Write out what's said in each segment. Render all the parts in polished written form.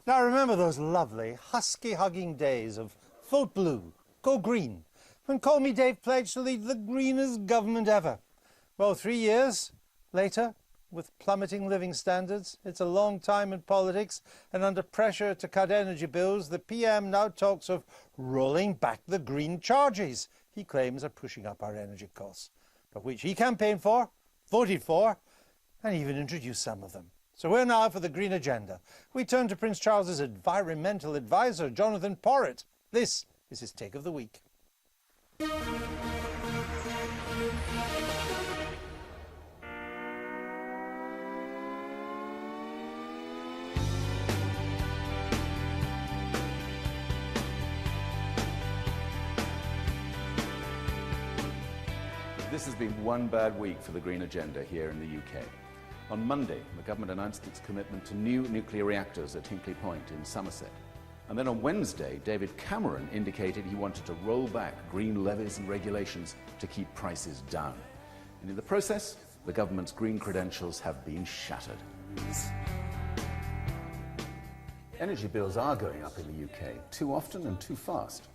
Now remember those lovely, husky-hugging days of vote blue, go green, when Call Me Dave pledged to lead the greenest government ever. Well, 3 years later, with plummeting living standards, it's a long time in politics, and under pressure to cut energy bills, the PM now talks of rolling back the green charges he claims are pushing up our energy costs, but which he campaigned for, voted for, and even introduced some of them. So we're now for the green agenda. We turn to Prince Charles's environmental advisor, Jonathan Porritt. This is his take of the week. This has been one bad week for the green agenda here in the UK. On Monday, the government announced its commitment to new nuclear reactors at Hinkley Point in Somerset. And then on Wednesday, David Cameron indicated he wanted to roll back green levies and regulations to keep prices down. And in the process, the government's green credentials have been shattered. Energy bills are going up in the UK, too often and too fast.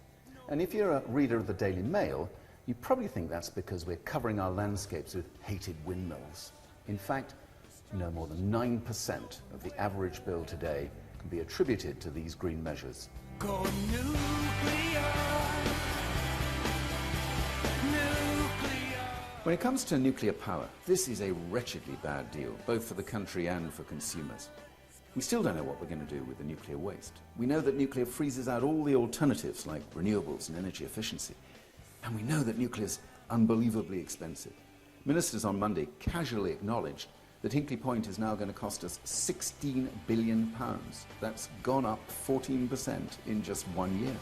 And if you're a reader of the Daily Mail, you probably think that's because we're covering our landscapes with hated windmills. In fact, no more than 9% of the average bill today can be attributed to these green measures. Go nuclear. Nuclear. When it comes to nuclear power, this is a wretchedly bad deal, both for the country and for consumers. We still don't know what we're going to do with the nuclear waste. We know that nuclear freezes out all the alternatives like renewables and energy efficiency. And we know that nuclear is unbelievably expensive. Ministers on Monday casually acknowledged that Hinkley Point is now going to cost us £16 billion. That's gone up 14% in just 1 year.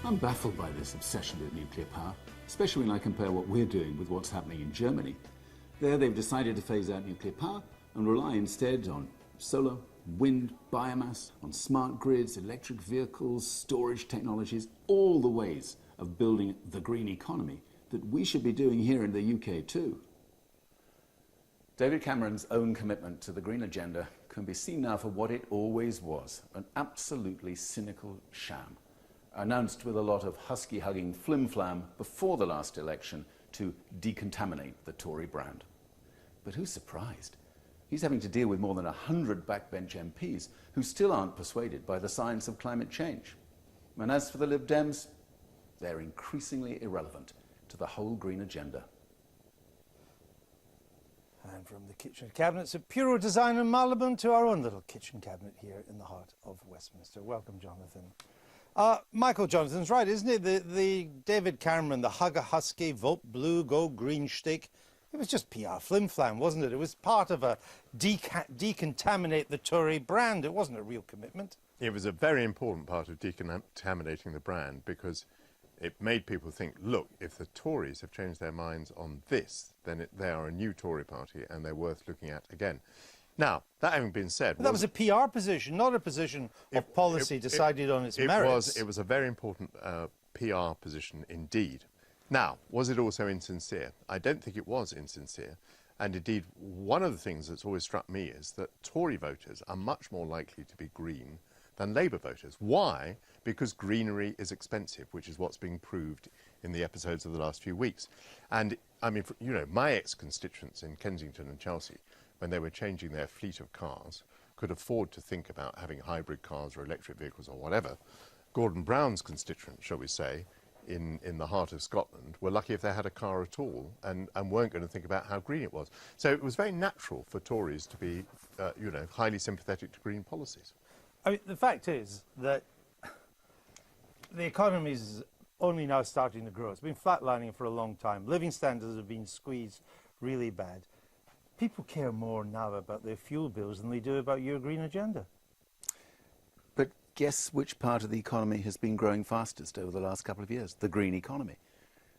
I'm baffled by this obsession with nuclear power, especially when I compare what we're doing with what's happening in Germany. There they've decided to phase out nuclear power and rely instead on solar, wind, biomass, on smart grids, electric vehicles, storage technologies, all the ways of building the green economy that we should be doing here in the UK too. David Cameron's own commitment to the green agenda can be seen now for what it always was, an absolutely cynical sham, announced with a lot of husky-hugging flim-flam before the last election to decontaminate the Tory brand. But who's surprised? He's having to deal with more than 100 backbench MPs who still aren't persuaded by the science of climate change. And as for the Lib Dems, they're increasingly irrelevant to the whole green agenda. And from the kitchen cabinets at Puro Design in Marylebone to our own little kitchen cabinet here in the heart of Westminster. Welcome, Jonathan. Michael, Jonathan's right, isn't it? The David Cameron, the hugger husky, vote blue, go green shtick, it was just PR flim-flam, wasn't it? It was part of a decontaminate the Tory brand. It wasn't a real commitment. It was a very important part of decontaminating the brand because it made people think, look, if the Tories have changed their minds on this, then they are a new Tory party and they're worth looking at again. Now, that having been said... But that was a PR position, not a position of policy decided on its merits. It was a very important PR position indeed. Now, was it also insincere? I don't think it was insincere. And indeed, one of the things that's always struck me is that Tory voters are much more likely to be green than Labour voters. Why? Because greenery is expensive, which is what's being proved in the episodes of the last few weeks. And, I mean, you know, my ex-constituents in Kensington and Chelsea, when they were changing their fleet of cars, could afford to think about having hybrid cars or electric vehicles or whatever. Gordon Brown's constituents, shall we say, in the heart of Scotland, were lucky if they had a car at all and weren't going to think about how green it was. So it was very natural for Tories to be, you know, highly sympathetic to green policies. I mean, the fact is that the economy is only now starting to grow. It's been flatlining for a long time. Living standards have been squeezed really bad. People care more now about their fuel bills than they do about your green agenda. But guess which part of the economy has been growing fastest over the last couple of years? The green economy.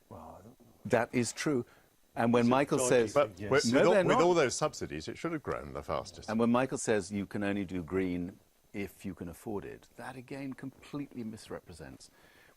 Well, that is true. And when Michael says... But yes. with all those subsidies, it should have grown the fastest. And when Michael says you can only do green if you can afford it, that again completely misrepresents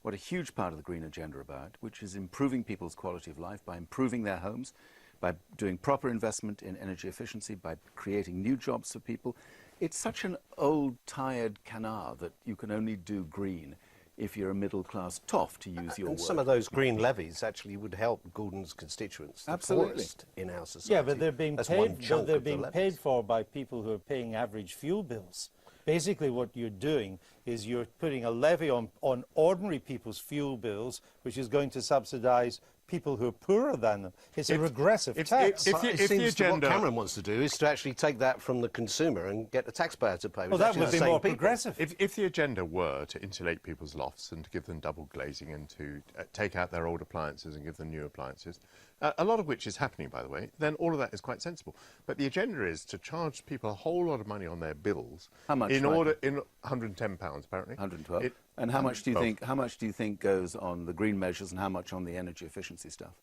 what a huge part of the green agenda about, which is improving people's quality of life by improving their homes, by doing proper investment in energy efficiency, by creating new jobs for people. It's such an old, tired canard that you can only do green if you're a middle-class toff, to use your And word. some of those green levies actually would help Gordon's constituents, the Absolutely. poorest in our society. Yeah, but they're being That's one paid. chunk They're of the being levies. paid for by people who are paying average fuel bills. Basically, what you're doing is you're putting a levy on ordinary people's fuel bills, which is going to subsidise people who are poorer than them. It's a regressive tax. if But the- it if the seems that what agenda- Cameron wants to do is to actually take that from the consumer and get the taxpayer to pay. well, It's that actually would the be same more people. progressive. If the agenda were to insulate people's lofts and to give them double glazing and to take out their old appliances and give them new appliances, a lot of which is happening, by the way, then all of that is quite sensible. But the agenda is to charge people a whole lot of money on their bills. How much, In Michael? order, in £110 apparently. 112. It- And how much do you 112. think? How much do you think goes on the green measures, and how much on the energy efficiency stuff?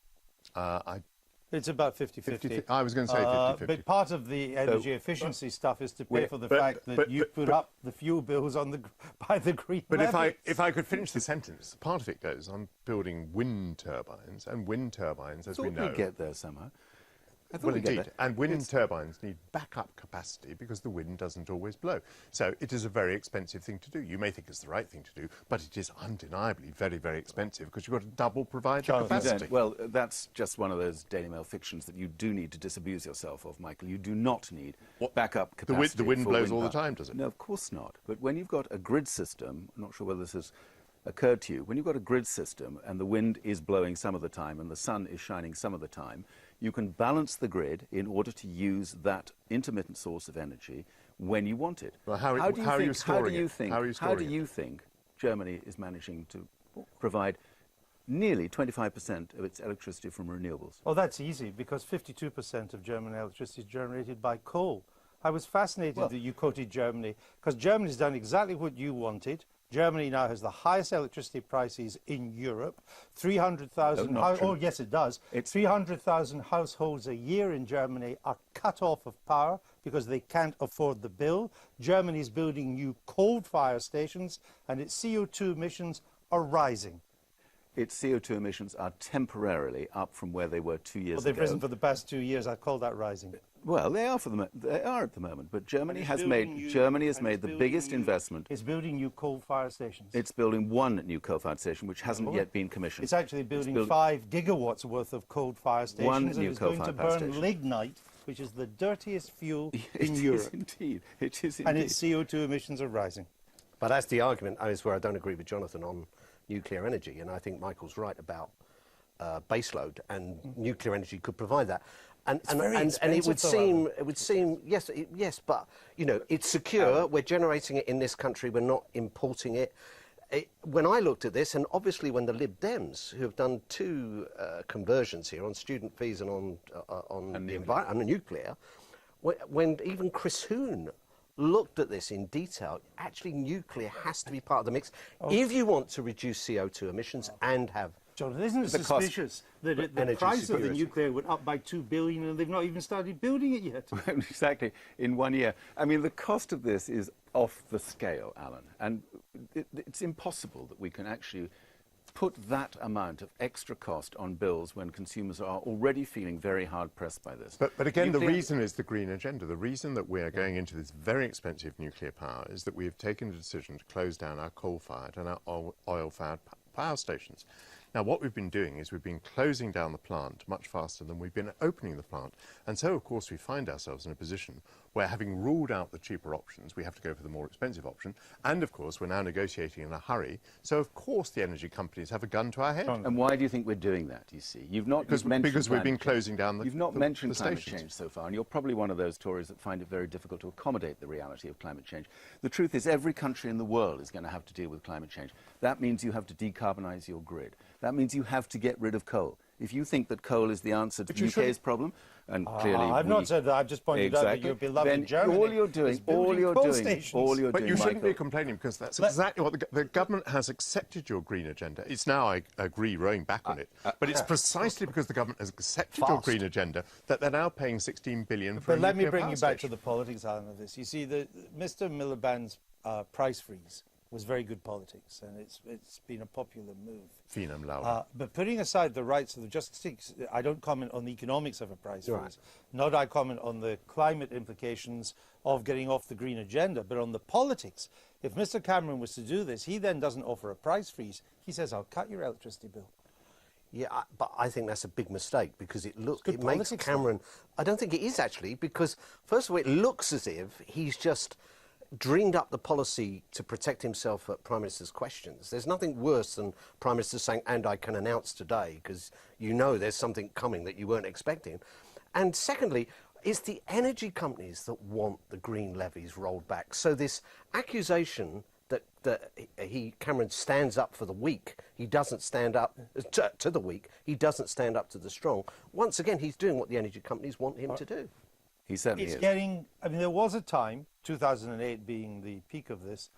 It's about 50-50. I was going to say 50-50. But part of the energy efficiency stuff is to pay for the fact that you put up the fuel bills on by the green But levy. if I could finish the sentence, part of it goes on building wind turbines, and wind turbines, as we know, we'd get there somehow. I thought well, we'd get indeed, there. and wind turbines need backup capacity because the wind doesn't always blow. So it is a very expensive thing to do. You may think it's the right thing to do, but it is undeniably very, very expensive because you've got to double provide the Jonathan, You don't. capacity. Well, that's just one of those Daily Mail fictions that you do need to disabuse yourself of, Michael. You do not need backup The capacity. wind for blows all the power. time, does it? No, of course not. But when you've got a grid system, I'm not sure whether this has occurred to you, when you've got a grid system and the wind is blowing some of the time and the sun is shining some of the time, you can balance the grid in order to use that intermittent source of energy when you want it. Well, how are you How do storing you it? think? How are you storing it? you think Germany is managing to provide nearly 25% of its electricity from renewables? Well, that's easy because 52% of German electricity is generated by coal. I was fascinated that you quoted Germany because Germany's done exactly what you wanted. Germany now has the highest electricity prices in Europe. 300,000. No, not true. Oh, yes, it does. 300,000 households a year in Germany are cut off of power because they can't afford the bill. Germany's building new coal-fired stations, and its CO2 emissions are rising. Its CO2 emissions are temporarily up from where they were 2 years Well, they've ago. risen for the past 2 years. I call that rising. Well, they are they are at the moment, but Germany It's has building made new- Germany has and made it's the building biggest new- investment. It's building new coal-fired stations. It's building one new coal-fired station which hasn't yet been commissioned. It's actually building build- 5 gigawatts worth of coal-fired stations. One and new it's going to coal-fired power burn station. lignite, which is the dirtiest fuel It in is Europe. indeed. It is indeed. And its CO2 emissions are rising. But that's the argument, is where I don't agree with Jonathan on nuclear energy, and I think Michael's right about baseload, and nuclear energy could provide that. And very it expensive, would though, seem Alan. it would seem yes, but you know it's secure. We're generating it in this country. We're not importing it. When I looked at this, and obviously when the Lib Dems, who have done 2 conversions here on student fees and on the nuclear, when even Chris Huhn looked at this in detail, actually nuclear has to be part of the mix if you want to reduce CO2 emissions and have. Jonathan, isn't it The cost- suspicious that the energy price of the security. nuclear went up by 2 billion and they've not even started building it yet? Exactly, in 1 year. I mean, the cost of this is off the scale, Alan, and it's impossible that we can actually put that amount of extra cost on bills when consumers are already feeling very hard pressed by this. But again, the Nuclear- reason is the green agenda. The reason that we are going into this very expensive nuclear power is that we have taken a decision to close down our coal-fired and our oil-fired power stations. Now, what we've been doing is we've been closing down the plant much faster than we've been opening the plant. And so, of course, we find ourselves in a position where, having ruled out the cheaper options, we have to go for the more expensive option. And, of course, we're now negotiating in a hurry. So, of course, the energy companies have a gun to our head. And why do you think we're doing that, you see? You've not Because- you've mentioned because we've been climate change. closing down the- You've not the- mentioned the climate stations. change so far, and you're probably one of those Tories that find it very difficult to accommodate the reality of climate change. The truth is every country in the world is going to have to deal with climate change. That means you have to decarbonise your grid. That means you have to get rid of coal. If you think that coal is the answer to the you UK's problem, and clearly I've not said that. I've just pointed out that your beloved then Germany all you're doing, is building coal stations. But you shouldn't be Michael, complaining because that's exactly what the government has accepted your green agenda. It's now, I agree, rowing back on it. But it's precisely because the government has accepted your green agenda that they're now paying 16 billion for But a let me nuclear bring power you back to station. the politics, Alan, of this. You see, Mr. Miliband's price freeze was very good politics, and it's been a popular move. Phenom Laura. But putting aside the rights of the justice, I don't comment on the economics of a price Right. freeze. Nor do I comment on the climate implications of getting off the green agenda, but on the politics. If Mr. Cameron was to do this, he then doesn't offer a price freeze. He says, "I'll cut your electricity bill." Yeah, but I think that's a big mistake because it makes politics, though. Cameron. I don't think it is actually because first of all, it looks as if he's just dreamed up the policy to protect himself at Prime Minister's questions. There's nothing worse than Prime Minister saying, "And I can announce today," because you know there's something coming that you weren't expecting. And secondly, it's the energy companies that want the green levies rolled back. So this accusation that Cameron stands up for the weak, he doesn't stand up to the weak, he doesn't stand up to the strong. Once again, he's doing what the energy companies want him to do. He certainly It's is. getting, I mean, there was a time, 2008 being the peak of this,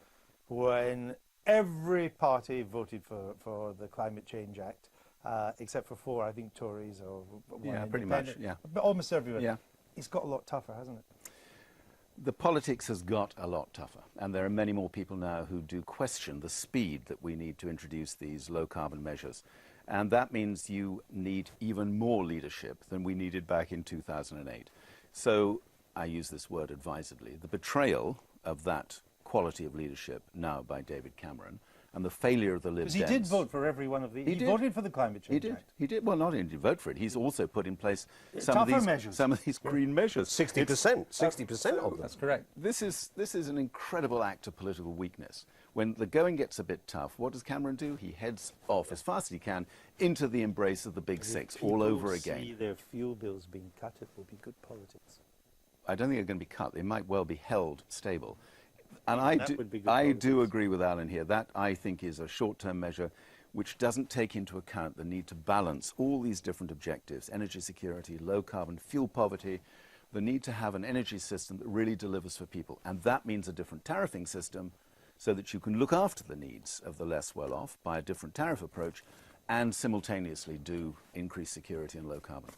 when every party voted for the Climate Change Act, except for 4, I think, Tories or one Yeah, pretty much, independent. yeah. But almost everyone. Yeah. It's got a lot tougher, hasn't it? The politics has got a lot tougher, and there are many more people now who do question the speed that we need to introduce these low-carbon measures. And that means you need even more leadership than we needed back in 2008. So I use this word advisedly. The betrayal of that quality of leadership now by David Cameron and the failure of the Lib Because he Dems. did vote for every one of the... He did. voted for the Climate Change He did. Act. He did. Well, not only did he vote for it, he's also put in place some Tougher measures. some of these green measures. 60%, 60% of them. That's correct. This is an incredible act of political weakness. When the going gets a bit tough, what does Cameron do? He heads off as fast as he can into the embrace of the Big Six all over again. See their fuel bills being cut, it will be good politics. I don't think they're going to be cut. They might well be held stable. And That would be good I do politics. agree with Alan here. That, I think, is a short-term measure which doesn't take into account the need to balance all these different objectives: energy security, low-carbon fuel poverty, the need to have an energy system that really delivers for people. And that means a different tariffing system so that you can look after the needs of the less well-off by a different tariff approach and simultaneously do increased security and low-carbon.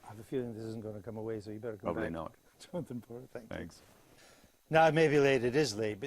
I have a feeling this isn't going to come away, so you better come Probably back. not. Jonathan Porter, thank you. Thanks. Now, it may be late, it is late, but